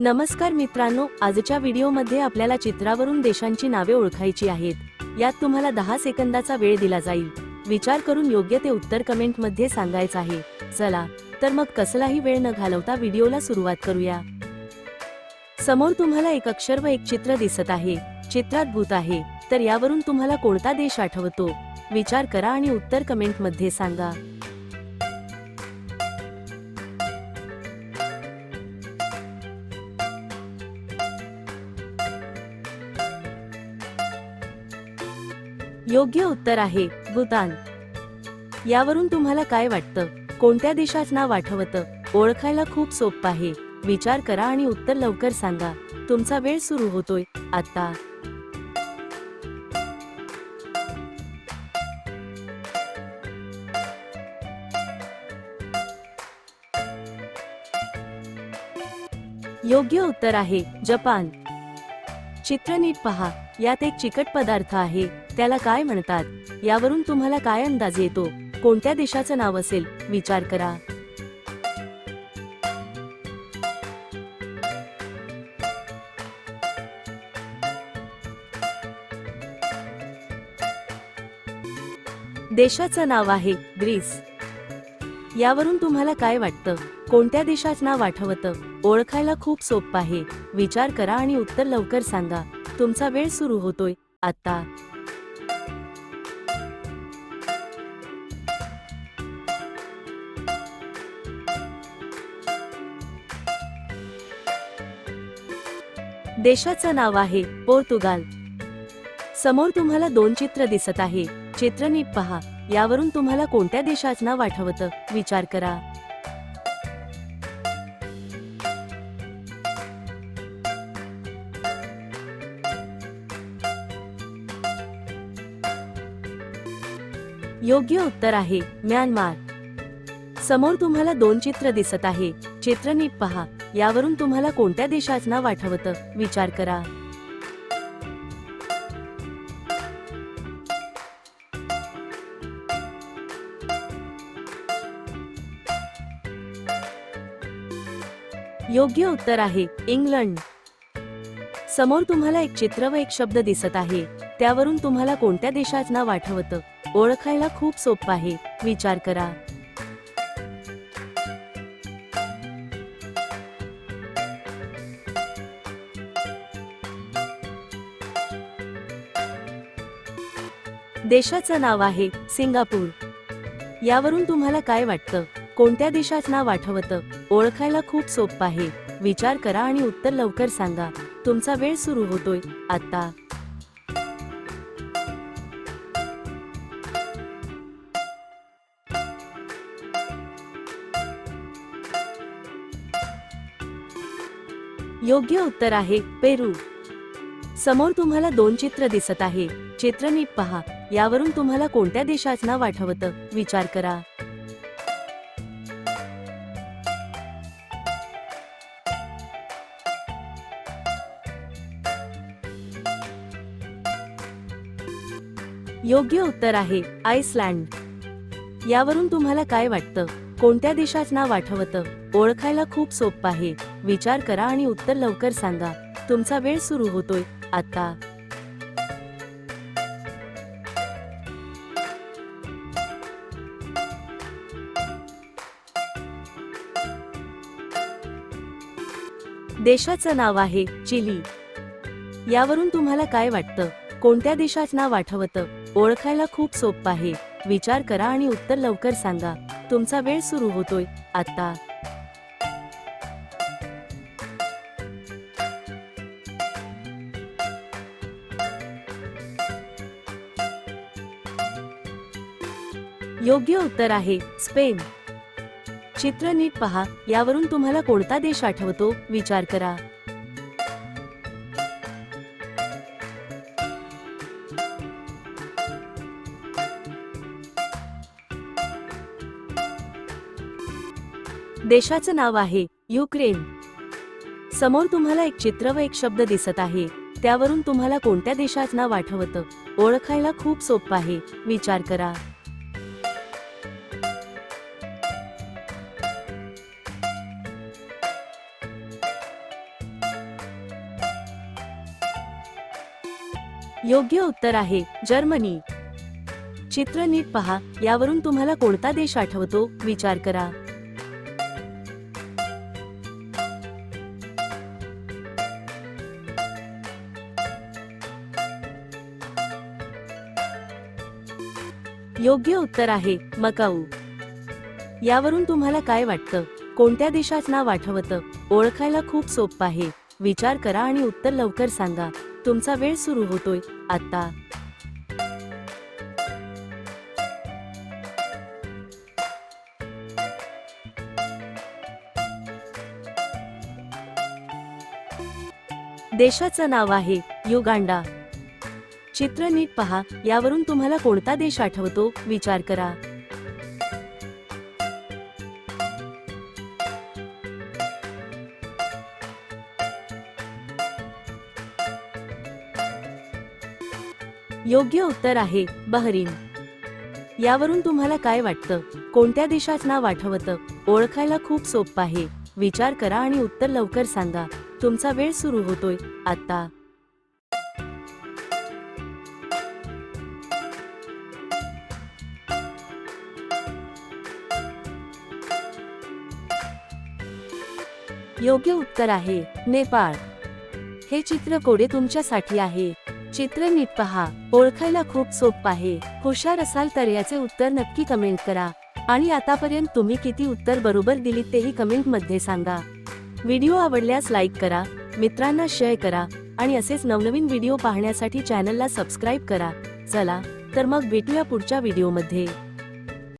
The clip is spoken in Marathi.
नमस्कार मित्रांनो, आजच्या व्हिडिओमध्ये आपल्याला चित्रावरून देशांची नावे ओळखायची आहेत। यात तुम्हाला 10 सेकंदाचा वेळ दिला जाईल। विचार करून योग्य ते उत्तर कमेंटमध्ये सांगायचं आहे। चला तर मग कसलाही वेळ न घालवता व्हिडिओला सुरुवात करूया। समोर तुम्हाला एक अक्षर व एक चित्र दिसत आहे। चित्रात भूत आहे, तर यावरून तुम्हाला कोणता देश आठवतो? विचार करा आणि उत्तर कमेंटमध्ये सांगा। योग्य उत्तर आहे भूतान। यावरून तुम्हाला काय वाटतं? कोणत्या देशाचं नाव आठवतं? ओळखायला खूप सोपं आहे। विचार करा आणि उत्तर लवकर सांगा। तुमचा वेळ सुरू होतोय आता। योग्य उत्तर आहे जपान। चित्र नीट पहा, यात एक चिकट पदार्थ आहे, त्याला काय म्हणतात? यावरून तुम्हाला काय अंदाज येतो? कोणत्या देशाचं नाव असेल? विचार करा। देशाचं नाव आहे ग्रीस। यावरून तुम्हाला काय वाटतं? कोणत्या देशाचं नाव आठवतं? ओळखायला खूप सोपं आहे। विचार करा आणि उत्तर लवकर सांगा। तुमचा वेळ सुरू होतोय आता। देशाचं नाव आहे पोर्तुगाल। समोर तुम्हाला दोन चित्र दिसत आहे। चित्र नीट पहा, यावरून तुम्हाला कोणत्या देशाचं नाव आठवतं? विचार करा। योग्य उत्तर आहे म्यानमार। समोर तुम्हाला दोन चित्र दिसत आहे। चित्र नीट पहा, यावरून तुम्हाला कोणत्या देशाचं नाव आठवतं? विचार करा। योग्य उत्तर आहे इंग्लंड। समोर तुम्हाला एक चित्र व एक शब्द दिसत आहे, त्यावरून तुम्हाला कोणत्या देशाचं नाव आठवतं? ओळखायला खूप सोपं आहे। विचार करा। देशाचं नाव आहे सिंगापूर। यावरून तुम्हाला काय वाटतं? कोणत्या देशाचं नाव आठवतं? ओळखायला खूप सोपं आहे। विचार करा आणि उत्तर लवकर सांगा। तुमचा वेळ सुरू होतोय आता। योग्य उत्तर आहे पेरू। समोर तुम्हाला दोन चित्र दिसत आहे। चित्र नीट पहा, यावरून तुम्हाला कोणत्या देशाचं नाव आठवतं? विचार करा। योग्य उत्तर आहे आइसलँड। यावरून तुम्हाला काय वाटतं? कोणत्या देशाचं नाव आठवतं? ओळखायला खूप सोपं आहे। विचार करा आणि उत्तर लवकर सांगा। तुमचा वेळ सुरू होतोय आता। देशाचं नाव आहे चिली। यावरून तुम्हाला काय वाटतं? कोणत्या देशाचं नाव आठवतं? ओळखायला खूप सोपं आहे। विचार करा आणि उत्तर लवकर सांगा। तुमचा वेळ सुरू होतोय आता। योग्य उत्तर आहे स्पेन। चित्र नीट पहा, यावरून तुम्हाला कोणता देश आठवतो? विचार करा। देशाचं नाव आहे युक्रेन। समोर तुम्हाला एक चित्र व एक शब्द दिसत आहे, त्यावरून तुम्हाला कोणत्या देशाचं नाव आठवतं? ओळखायला खूप सोपं आहे। विचार करा। योग्य उत्तर आहे जर्मनी. चित्र नीट पहा, यावरून तुम्हाला कोणता देश आठवतो? विचार करा. योग्य उत्तर आहे मकाऊ. यावरून तुम्हाला काय वाटतं? कोणत्या देशाचं नाव आठवतं? ओळखायला खूप सोपं आहे. विचार करा आणि उत्तर लवकर सांगा. तुमचा वेळ सुरू होतोय आता. देशाचं नाव आहे युगांडा. चित्र नीट पहा, यावरून तुम्हाला कोणता देश आठवतो? विचार करा. योग्य उत्तर आहे बहरीन. यावरून तुम्हाला काय वाटतं? कोणत्या देशाचं नाव आठवतं? ओळखायला खूप सोपं आहे. विचार करा आणि उत्तर लवकर सांगा. तुमचा वेळ सुरू होतोय आता. योग्य उत्तर आहे नेपाळ. हे चित्र कोडे तुमच्यासाठी आहे. चित्र नीट पहा, ओळखायला खूप सोपं आहे. हुशार असाल तर याचे उत्तर नक्की कमेंट करा. आणि आतापर्यंत तुम्ही किती उत्तर बरोबर दिलीत तेही कमेंट मध्ये सांगा. व्हिडिओ आवडल्यास लाईक करा, मित्रांना शेअर करा आणि असेच नवनवीन व्हिडिओ पाहण्यासाठी चॅनलला सबस्क्राईब करा. चला तर मग भेटूया पुढच्या व्हिडिओमध्ये.